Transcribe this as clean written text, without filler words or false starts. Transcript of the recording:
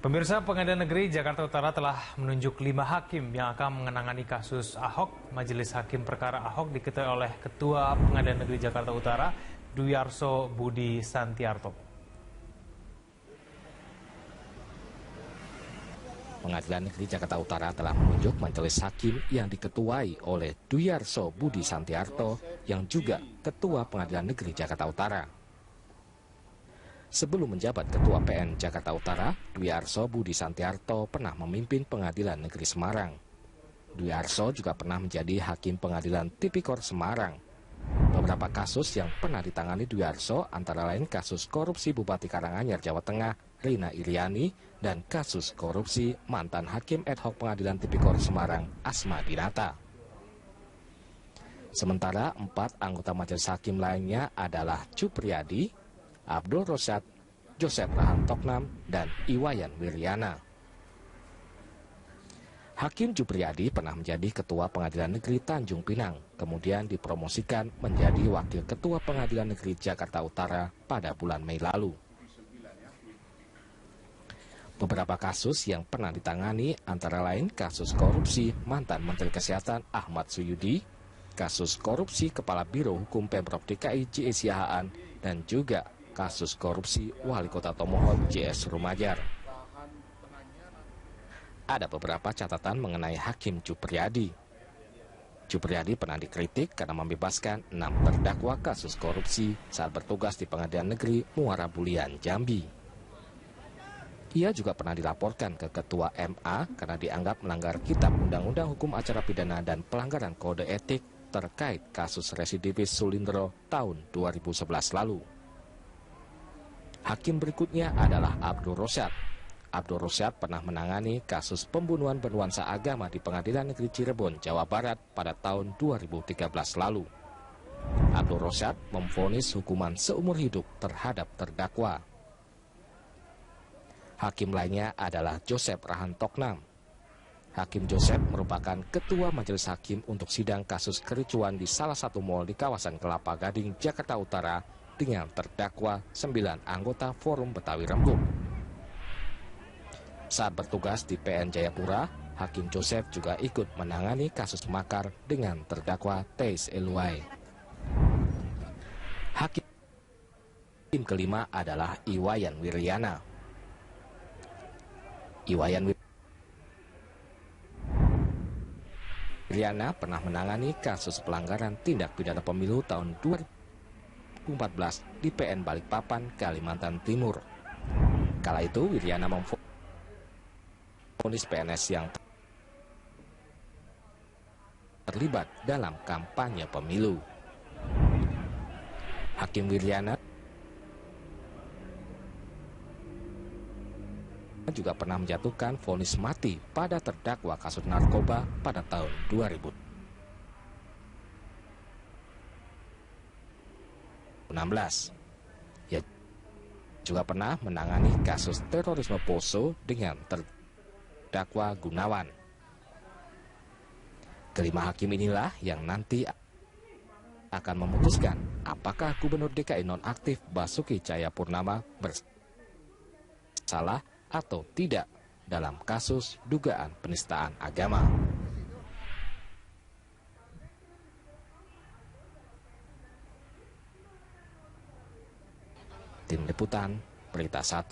Pemirsa, Pengadilan Negeri Jakarta Utara telah menunjuk 5 hakim yang akan mengenangani kasus Ahok. Majelis Hakim Perkara Ahok diketuai oleh Ketua Pengadilan Negeri Jakarta Utara, Duyarso Budi Santiarto. Pengadilan Negeri Jakarta Utara telah menunjuk majelis hakim yang diketuai oleh Duyarso Budi Santiarto yang juga Ketua Pengadilan Negeri Jakarta Utara. Sebelum menjabat Ketua PN Jakarta Utara, Duyarso Budi Santiarto pernah memimpin Pengadilan Negeri Semarang. Duyarso juga pernah menjadi Hakim Pengadilan Tipikor Semarang. Beberapa kasus yang pernah ditangani Duyarso antara lain kasus korupsi Bupati Karanganyar, Jawa Tengah, Rina Iriani, dan kasus korupsi mantan Hakim Ad Hoc Pengadilan Tipikor Semarang, Asma Dinata. Sementara 4 anggota majelis hakim lainnya adalah Cupriyadi, Abdul Rosyad, Joseph Rahantoknam, dan Iwayan Wiryana. Hakim Cupriyadi pernah menjadi Ketua Pengadilan Negeri Tanjung Pinang, kemudian dipromosikan menjadi Wakil Ketua Pengadilan Negeri Jakarta Utara pada bulan Mei lalu. Beberapa kasus yang pernah ditangani antara lain kasus korupsi mantan Menteri Kesehatan Ahmad Suyudi, kasus korupsi Kepala Biro Hukum Pemprov DKI J.E. Siahaan, dan juga kasus korupsi Wali Kota Tomohon J.S. Rumajar. Ada beberapa catatan mengenai Hakim Cupriyadi. Cupriyadi pernah dikritik karena membebaskan 6 terdakwa kasus korupsi saat bertugas di Pengadilan Negeri Muara Bulian, Jambi. Ia juga pernah dilaporkan ke Ketua MA karena dianggap melanggar Kitab Undang-Undang Hukum Acara Pidana dan pelanggaran kode etik terkait kasus residivis Sulindro tahun 2011 lalu. Hakim berikutnya adalah Abdul Rosyad. Abdul Rosyad pernah menangani kasus pembunuhan bernuansa agama di Pengadilan Negeri Cirebon, Jawa Barat pada tahun 2013 lalu. Abdul Rosyad memvonis hukuman seumur hidup terhadap terdakwa. Hakim lainnya adalah Joseph Rahantoknam. Hakim Joseph merupakan Ketua Majelis Hakim untuk sidang kasus kericuan di salah satu mal di kawasan Kelapa Gading, Jakarta Utara dengan terdakwa 9 anggota Forum Betawi Rembuk. Saat bertugas di PN Jayapura, Hakim Joseph juga ikut menangani kasus makar dengan terdakwa Teis Eluai. Hakim kelima adalah Iwayan Wiryana. Iwayan Wiryana pernah menangani kasus pelanggaran tindak pidana pemilu tahun 2014 di PN Balikpapan, Kalimantan Timur. Kala itu Wiryana memvonis PNS yang terlibat dalam kampanye pemilu. Hakim Wiryana juga pernah menjatuhkan vonis mati pada terdakwa kasus narkoba pada tahun 2016. Ia juga pernah menangani kasus terorisme Poso dengan terdakwa Gunawan. Kelima hakim inilah yang nanti akan memutuskan apakah Gubernur DKI nonaktif Basuki Cahayapurnama bersalah atau tidak dalam kasus dugaan penistaan agama. Tim Liputan, Berita 1.